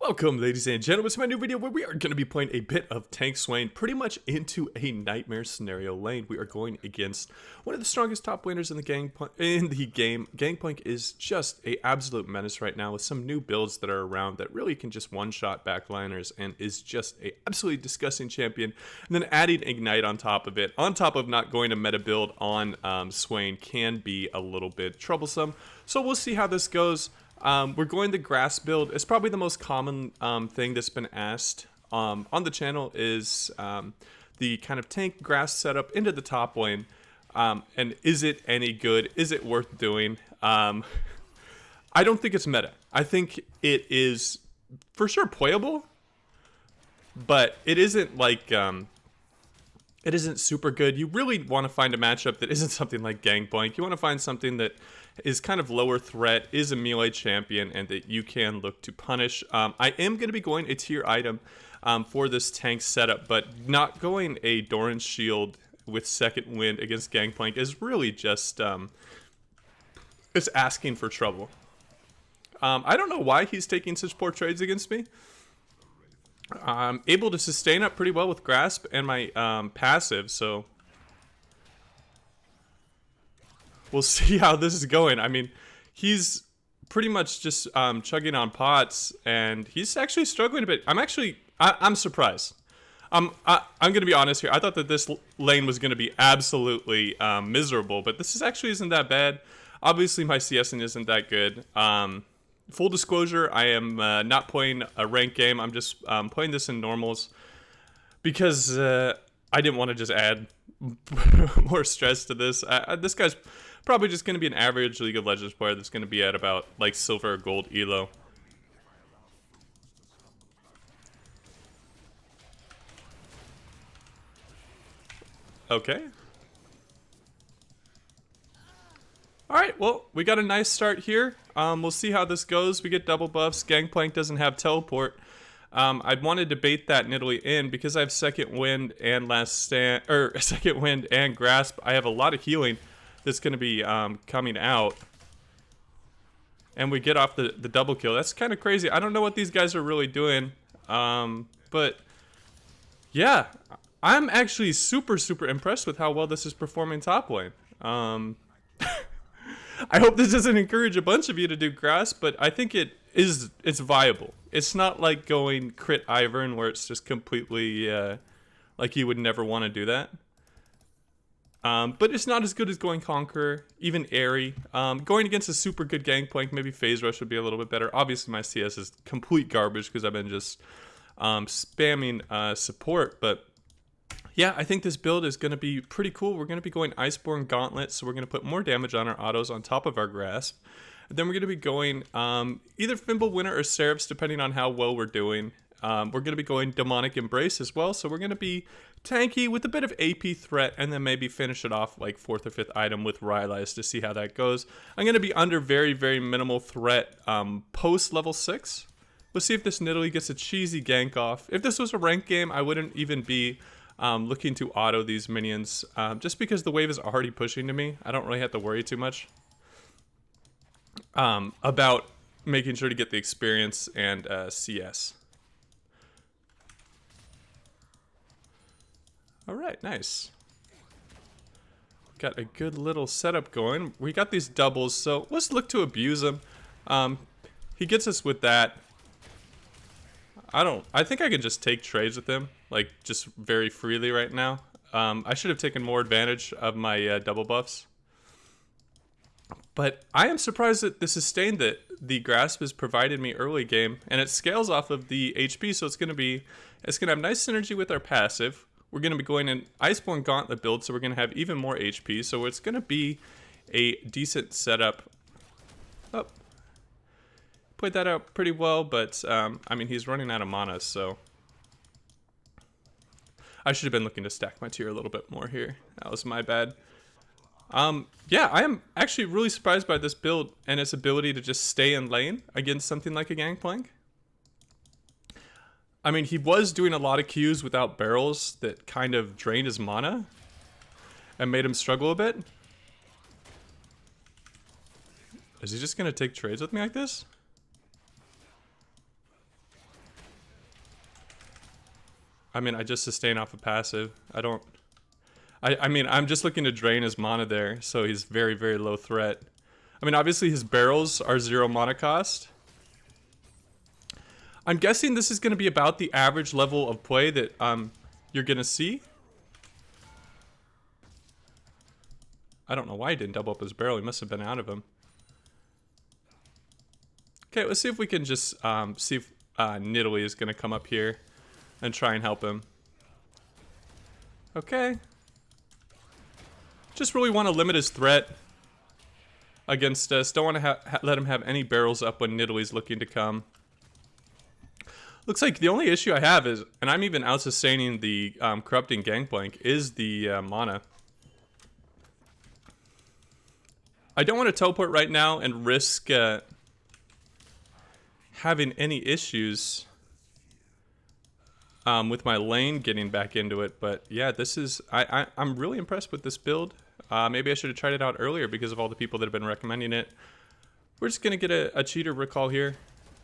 Welcome, ladies and gentlemen, to my new video where we are going to be playing a bit of Tank Swain pretty much into a nightmare scenario lane. We are going against one of the strongest top laners in the game. Gangplank is just a absolute menace right now with some new builds that are around that really can just one-shot backliners and is just a absolutely disgusting champion. And then adding Ignite on top of it, on top of not going to meta build on Swain, can be a little bit troublesome. So we'll see how this goes. We're going the grass build. It's probably the most common thing that's been asked on the channel is the kind of tank grass setup into the top lane. And is it any good? Is it worth doing? I don't think it's meta. I think it is for sure playable, but it isn't like it isn't super good. You really want to find a matchup that isn't something like Gangplank. You want to find something that is kind of lower threat, is a melee champion, and that you can look to punish. I am going to be going a tier item for this tank setup, but not going a Doran's Shield with second wind against Gangplank is really just it's asking for trouble. I don't know why he's taking such poor trades against me. I'm able to sustain up pretty well with Grasp and my passive, so we'll see how this is going. I mean, he's pretty much just chugging on pots, and he's actually struggling a bit. I'm surprised. I'm going to be honest here. I thought that this lane was going to be absolutely miserable, but this actually isn't that bad. Obviously, my CSing isn't that good. Full disclosure, I am not playing a ranked game. I'm just playing this in normals because I didn't want to just add more stress to this. This guy's probably just going to be an average League of Legends player that's going to be at about like silver or gold elo. Okay. Alright, well, we got a nice start here. We'll see how this goes. We get double buffs. Gangplank doesn't have teleport. I'd want to debate that Nidalee in because I have second wind and second wind and grasp. I have a lot of healing that's going to be coming out. And we get off the double kill. That's kind of crazy. I don't know what these guys are really doing. But yeah, I'm actually super impressed with how well this is performing top lane. I hope this doesn't encourage a bunch of you to do grass, but I think it's viable. It's not like going crit Ivern where it's just completely like you would never want to do that. But it's not as good as going Conqueror, even Airy. Going against a super good Gangplank, maybe Phase Rush would be a little bit better. Obviously my CS is complete garbage because I've been just spamming support, but yeah, I think this build is going to be pretty cool. We're going to be going Iceborne Gauntlet, so we're going to put more damage on our autos on top of our Grasp. And then we're going to be going either Fimble Winter or Seraphs, depending on how well we're doing. We're going to be going Demonic Embrace as well, so we're going to be tanky with a bit of AP threat, and then maybe finish it off like 4th or 5th item with Rylai's to see how that goes. I'm going to be under very minimal threat post level 6. Let's see if this Nidalee gets a cheesy gank off. If this was a ranked game, I wouldn't even be looking to auto these minions, just because the wave is already pushing to me. I don't really have to worry too much about making sure to get the experience and CS. Alright, nice. Got a good little setup going. We got these doubles, so let's look to abuse him. He gets us with that. I think I can just take trades with him, like, just very freely right now. I should have taken more advantage of my double buffs. But I am surprised at the sustain that the Grasp has provided me early game, and it scales off of the HP, so it's gonna have nice synergy with our passive. We're gonna be going in Iceborne Gauntlet build, so we're gonna have even more HP, so it's gonna be a decent setup. Oh. Played that out pretty well, but I mean, he's running out of mana, so I should have been looking to stack my tier a little bit more here. That was my bad. Yeah, I am actually really surprised by this build and its ability to just stay in lane against something like a Gangplank. I mean, he was doing a lot of Qs without barrels that kind of drained his mana and made him struggle a bit. Is he just gonna take trades with me like this? I mean, I just sustain off a passive. I mean, I'm just looking to drain his mana there, so he's very, very low threat. I mean, obviously his barrels are 0 mana cost. I'm guessing this is going to be about the average level of play that you're going to see. I don't know why he didn't double up his barrel. He must have been out of him. Okay, let's see if we can just see if Nidalee is going to come up here and try and help him. Okay. Just really want to limit his threat against us. Don't want to let him have any barrels up when Nidalee's looking to come. Looks like the only issue I have is, and I'm even out-sustaining the corrupting Gangplank, is the mana. I don't want to teleport right now and risk having any issues with my lane getting back into it. But yeah, this is, I'm really impressed with this build. Maybe I should have tried it out earlier because of all the people that have been recommending it. We're just going to get a cheater recall here.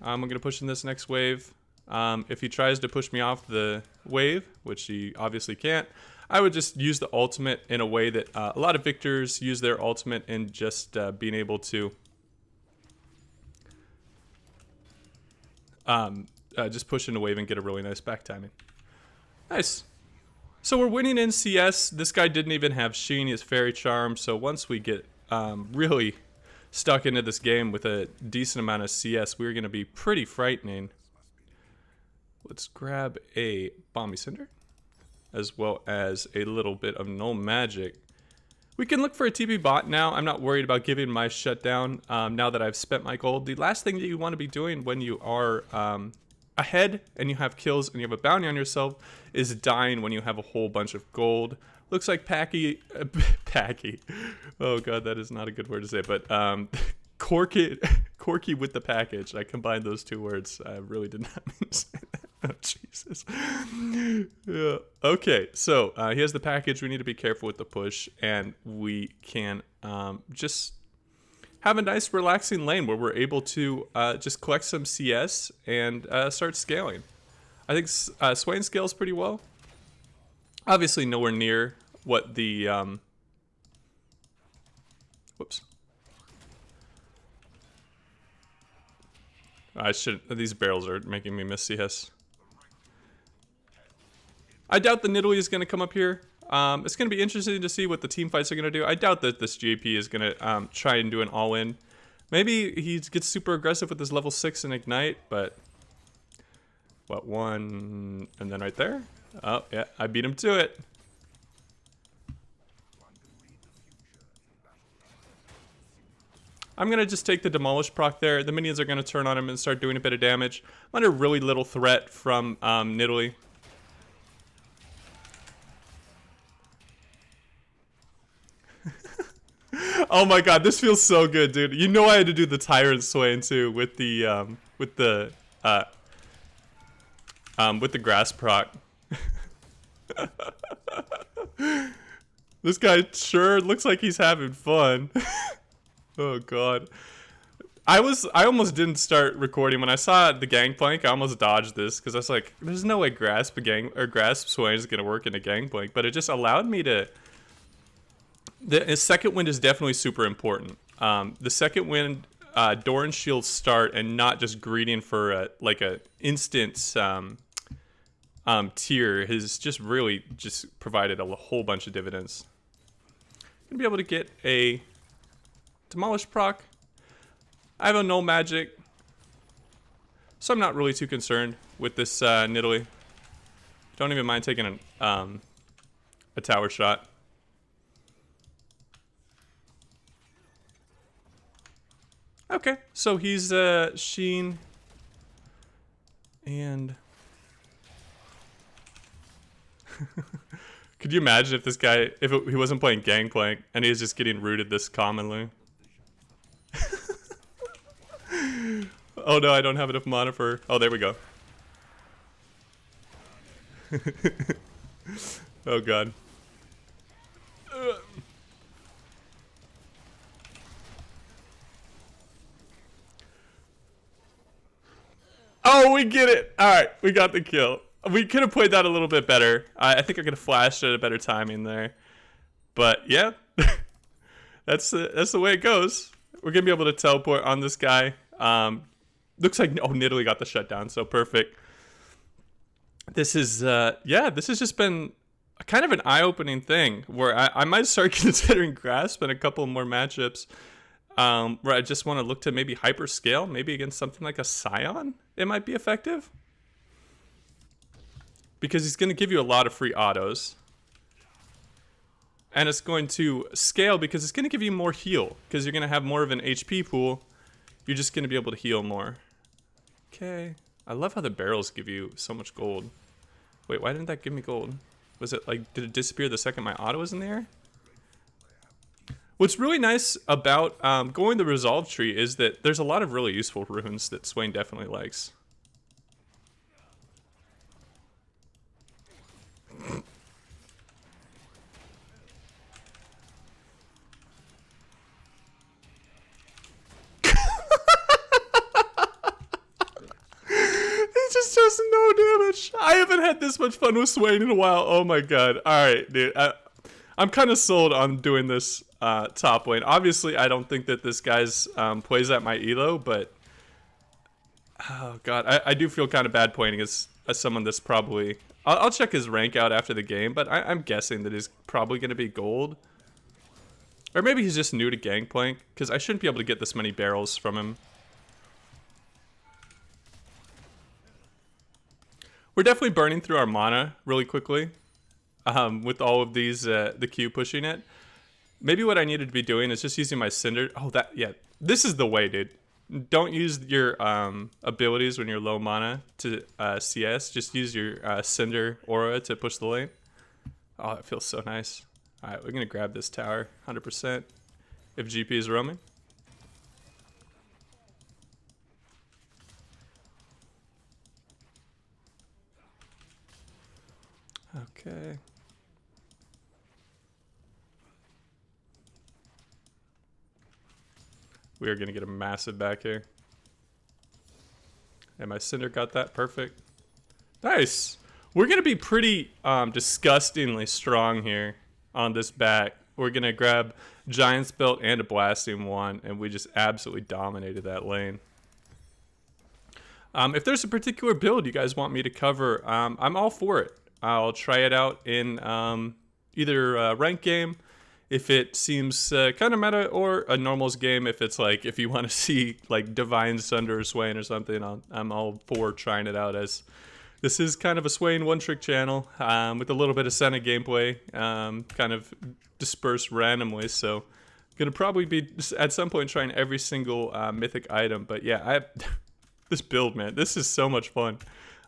I'm going to push in this next wave. If he tries to push me off the wave, which he obviously can't, I would just use the ultimate in a way that a lot of victors use their ultimate in just being able to just push in a wave and get a really nice back timing. Nice. So we're winning in CS. This guy didn't even have Sheen. He has Fairy Charm. So once we get really stuck into this game with a decent amount of CS, we're going to be pretty frightening. Let's grab a Bomby Cinder, as well as a little bit of Null Magic. We can look for a TP bot now. I'm not worried about giving my shutdown now that I've spent my gold. The last thing that you want to be doing when you are ahead and you have kills and you have a bounty on yourself is dying when you have a whole bunch of gold. Looks like Packy, oh god, that is not a good word to say, but Corky with the package. I combined those two words. I really did not mean to say that. Oh, Jesus. Yeah. Okay, so he has the package. We need to be careful with the push, and we can just have a nice, relaxing lane where we're able to just collect some CS and start scaling. I think Swain scales pretty well. Obviously, nowhere near what the whoops. I should. These barrels are making me miss CS. I doubt the Nidalee is going to come up here. It's going to be interesting to see what the team fights are going to do. I doubt that this GP is going to try and do an all-in. Maybe he gets super aggressive with his level 6 and Ignite, but... What, one... And then right there? Oh, yeah, I beat him to it. I'm going to just take the Demolish proc there. The minions are going to turn on him and start doing a bit of damage. I'm under really little threat from Nidalee. Oh my god, this feels so good, dude. You know I had to do the Tyrant Swain too with the grass proc. This guy sure looks like he's having fun. Oh god. I almost didn't start recording when I saw the Gangplank. I almost dodged this because I was like, there's no way Grasp Swain is gonna work in a Gangplank, but it just allowed me to. The second wind is definitely super important. The second wind, Doran shields start and not just greeting for like a instant tier has just really just provided a whole bunch of dividends. Gonna be able to get a Demolish proc. I have a Null Magic, so I'm not really too concerned with this Nidalee. Don't even mind taking a tower shot. Okay, so he's Sheen and could you imagine if this guy, he wasn't playing Gangplank and he was just getting rooted this commonly? Oh no, I don't have enough mana for, oh there we go. Oh god. Oh, we get it. All right, we got the kill. We could have played that a little bit better. I think I could have flashed at a better timing there. But yeah, that's the way it goes. We're gonna be able to teleport on this guy. Looks like Nidalee got the shutdown, so perfect. This is this has just been kind of an eye-opening thing where I might start considering Grasp in a couple more matchups. Where I just want to look to maybe hyper scale, maybe against something like a Scion, it might be effective. Because he's going to give you a lot of free autos. And it's going to scale because it's going to give you more heal. Because you're going to have more of an HP pool. You're just going to be able to heal more. Okay. I love how the barrels give you so much gold. Wait, why didn't that give me gold? Was it like, did it disappear the second my auto was in the air? What's really nice about going the Resolve tree is that there's a lot of really useful runes that Swain definitely likes. Just does no damage. I haven't had this much fun with Swain in a while. Oh my god. Alright, dude. I'm kind of sold on doing this top lane. Obviously, I don't think that this guy's plays at my elo, but oh god, I do feel kind of bad playing as someone that's probably... I'll check his rank out after the game, but I'm guessing that he's probably going to be gold. Or maybe he's just new to Gangplank, because I shouldn't be able to get this many barrels from him. We're definitely burning through our mana really quickly with all of these, the Q pushing it. Maybe what I needed to be doing is just using my Cinder. Oh, this is the way, dude. Don't use your abilities when you're low mana to CS. Just use your Cinder aura to push the lane. Oh, that feels so nice. All right, we're going to grab this tower 100% if GP is roaming. Okay. We are going to get a massive back here. And my Cinder got that perfect. Nice. We're going to be pretty disgustingly strong here on this back. We're going to grab Giant's Belt and a Blasting Wand, and we just absolutely dominated that lane. If there's a particular build you guys want me to cover, I'm all for it. I'll try it out in either a ranked game if it seems kind of meta, or a normals game if it's like, if you want to see like Divine Sunder or Swain or something. I'm all for trying it out, as this is kind of a Swain one-trick channel with a little bit of Senna gameplay kind of dispersed randomly. So I'm going to probably be at some point trying every single mythic item. But yeah, this build, man, this is so much fun.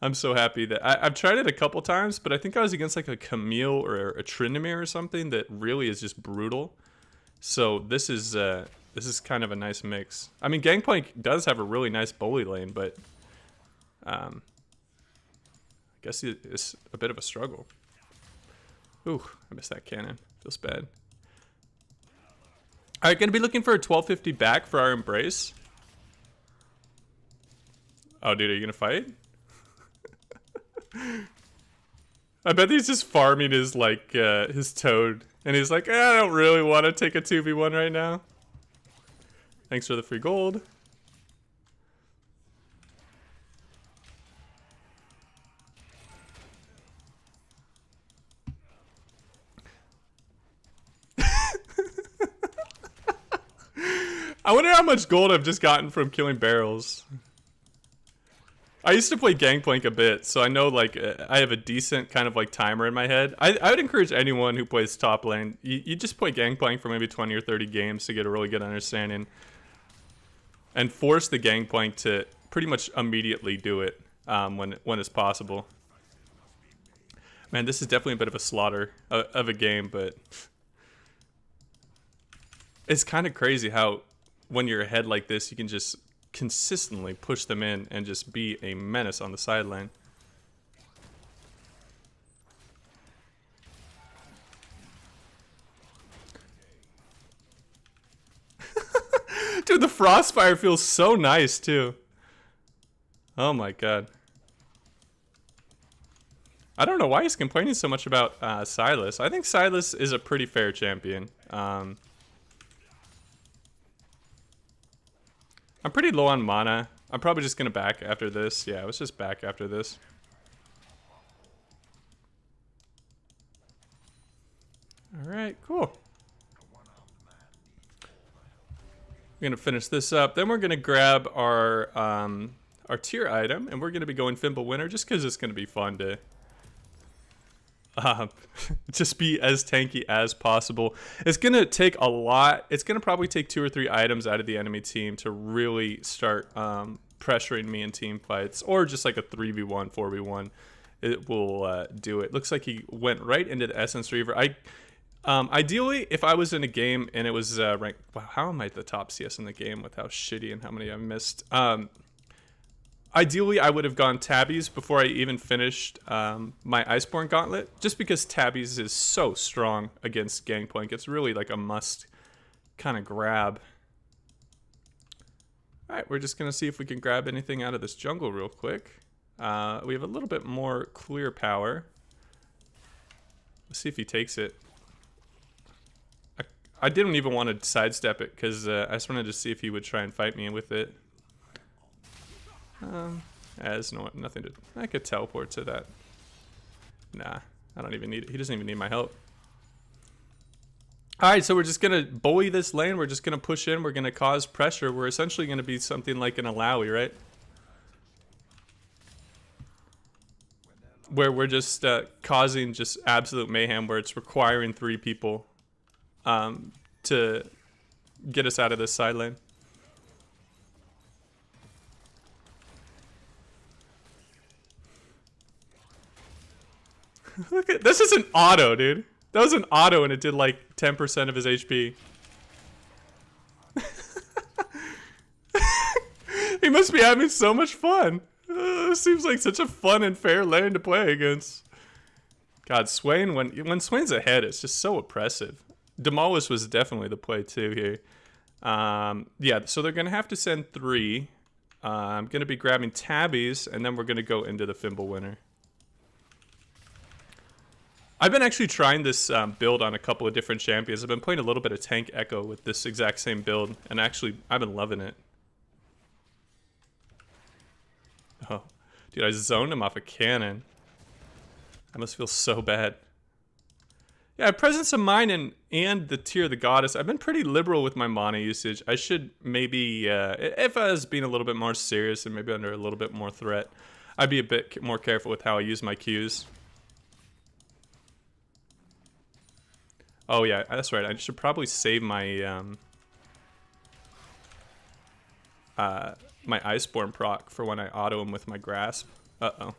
I'm so happy that I've tried it a couple times, but I think I was against like a Camille or a Tryndamere or something that really is just brutal. So this is kind of a nice mix. I mean, Gangplank does have a really nice bully lane, but I guess it's a bit of a struggle. Ooh, I missed that cannon. Feels bad. All right, gonna be looking for a 1250 back for our Embrace. Oh, dude, are you gonna fight? I bet he's just farming his like his Toad, and he's like, I don't really want to take a 2v1 right now. Thanks for the free gold. I wonder how much gold I've just gotten from killing barrels. I used to play Gangplank a bit, so I know like I have a decent kind of like timer in my head. I would encourage anyone who plays top lane, you just play Gangplank for maybe 20 or 30 games to get a really good understanding. And force the Gangplank to pretty much immediately do it when it's possible. Man, this is definitely a bit of a slaughter of a game, but it's kind of crazy how when you're ahead like this, you can just consistently push them in and just be a menace on the sideline. Dude, the Frostfire feels so nice too. Oh my god. I don't know why he's complaining so much about Silas. I think Silas is a pretty fair champion. I'm pretty low on mana. I'm probably just going to back after this. Yeah, let's just back after this. Alright, cool. We're going to finish this up. Then we're going to grab our tier item, and we're going to be going Fimble Winner just because it's going to be fun to just be as tanky as possible. It's going to take a lot. It's going to probably take 2 or 3 items out of the enemy team to really start pressuring me in team fights, or just like a 3v1, 4v1. It will do it. Looks like he went right into the Essence Reaver. Ideally, if I was in a game and it was ranked... Wow, how am I the top CS in the game with how shitty and how many I've missed? Ideally, I would have gone Tabbies before I even finished my Iceborne Gauntlet, just because Tabbies is so strong against Gangplank. It's really like a must kind of grab. Alright, we're just going to see if we can grab anything out of this jungle real quick. We have a little bit more clear power. Let's see if he takes it. I didn't even want to sidestep it because I just wanted to see if he would try and fight me with it. There's nothing to... I could teleport to that. Nah, I don't even need it. He doesn't even need my help. Alright, so we're just going to bully this lane. We're just going to push in. We're going to cause pressure. We're essentially going to be something like an Alawi, right? Where we're just causing just absolute mayhem, where it's requiring 3 people to get us out of this side lane. Look at this, is an auto, dude. That was an auto and it did like 10% of his HP. He must be having so much fun. Seems like such a fun and fair lane to play against. God, Swain, when Swain's ahead, it's just so oppressive. Demolish was definitely the play too here. Yeah, so they're going to have to send 3. I'm going to be grabbing Tabbies, and then we're going to go into the Fimble Winner. I've been actually trying this build on a couple of different champions. I've been playing a little bit of Tank Echo with this exact same build, and actually, I've been loving it. Oh, dude, I zoned him off a cannon. I must feel so bad. Yeah, Presence of Mind and the Tear of the Goddess. I've been pretty liberal with my mana usage. I should maybe, if I was being a little bit more serious and maybe under a little bit more threat, I'd be a bit more careful with how I use my Qs. Oh yeah, that's right. I should probably save my my Iceborne proc for when I auto him with my Grasp. Uh-oh.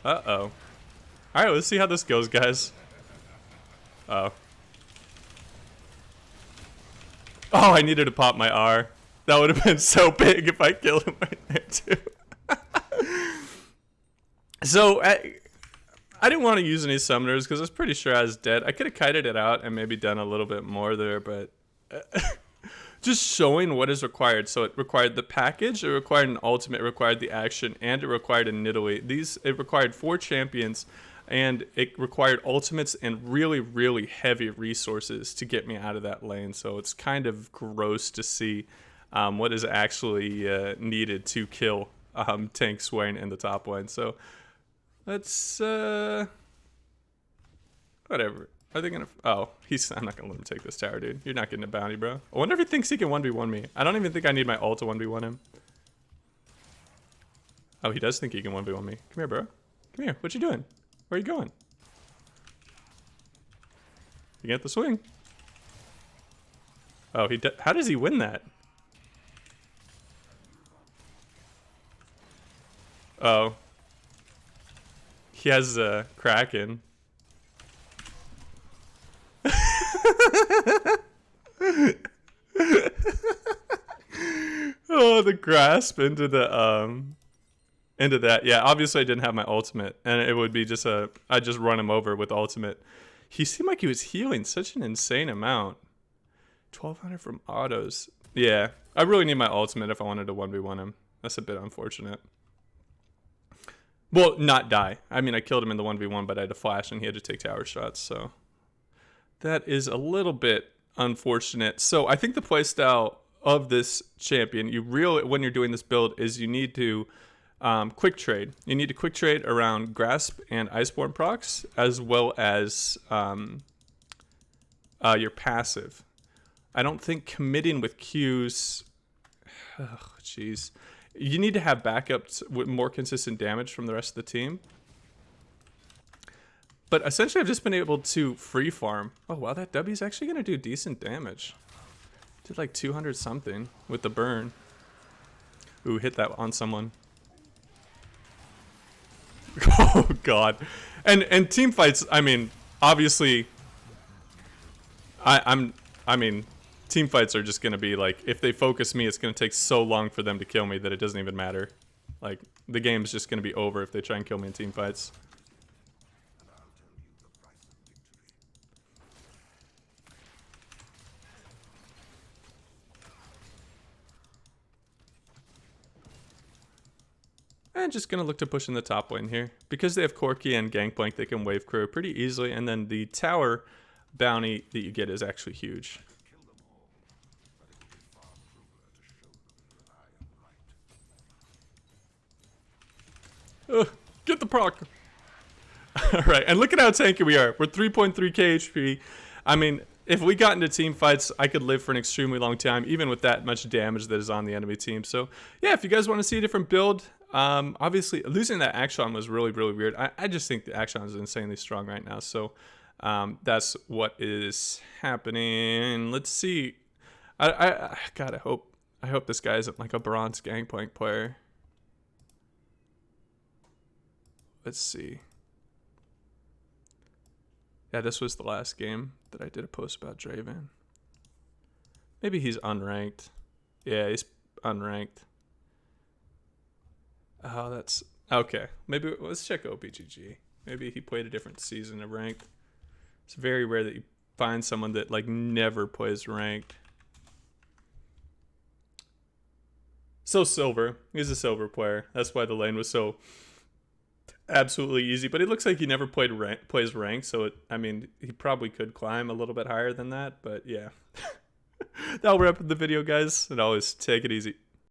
Uh-oh. Alright, let's see how this goes, guys. Oh. Oh, I needed to pop my R. That would have been so big if I killed him right there, too. So, I didn't want to use any summoners because I was pretty sure I was dead. I could have kited it out and maybe done a little bit more there, but... just showing what is required. So it required the package, it required an ultimate, it required the action, and it required a Nidalee. It required 4 champions, and it required ultimates and really, really heavy resources to get me out of that lane. So it's kind of gross to see what is actually needed to kill Tank Swain in the top lane. So let's whatever. Are they gonna? Oh, I'm not gonna let him take this tower, dude. You're not getting a bounty, bro. I wonder if he thinks he can 1v1 me. I don't even think I need my ult to 1v1 him. Oh, he does think he can 1v1 me. Come here, bro. Come here. What you doing? Where are you going? You get the swing. Oh, how does he win that? Oh. He has a Kraken. Oh, the grasp into that. Yeah, obviously I didn't have my ultimate, and it would be just I'd just run him over with ultimate. He seemed like he was healing such an insane amount. 1200 from autos. Yeah, I really need my ultimate if I wanted to 1v1 him. That's a bit unfortunate. Well, not die. I mean, I killed him in the 1v1, but I had to flash and he had to take tower shots, so that is a little bit unfortunate. So I think the playstyle of this champion, when you're doing this build, is you need to quick trade. You need to quick trade around Grasp and Iceborne procs, as well as your passive. I don't think committing with Qs. Oh, jeez. You need to have backups with more consistent damage from the rest of the team. But essentially, I've just been able to free farm. Oh, wow, that W is actually going to do decent damage. Did like 200 something with the burn. Ooh, hit that on someone. Oh, God. And team fights, I mean, obviously, I mean, team fights are just going to be like, if they focus me, it's going to take so long for them to kill me that it doesn't even matter. Like, the game's just going to be over if they try and kill me in team fights. And just going to look to push in the top lane here. Because they have Corki and Gangplank, they can wave crew pretty easily. And then the tower bounty that you get is actually huge. Get the proc. Alright, and look at how tanky we are. We're 3.3k HP. I mean, if we got into team fights, I could live for an extremely long time, even with that much damage that is on the enemy team. So, yeah, if you guys want to see a different build, obviously, losing that Action was really, really weird. I just think the Action is insanely strong right now. So, that's what is happening. Let's see. God, I hope this guy isn't like a bronze Gangplank player. Let's see. Yeah, this was the last game that I did a post about Draven. Maybe he's unranked. Yeah, he's unranked. Oh, that's... Okay, maybe let's check OPGG. Maybe he played a different season of ranked. It's very rare that you find someone that, like, never plays ranked. So silver. He's a silver player. That's why the lane was so... absolutely easy, but it looks like he never plays ranked, so I mean, he probably could climb a little bit higher than that, but yeah. That'll wrap up the video, guys, and always take it easy.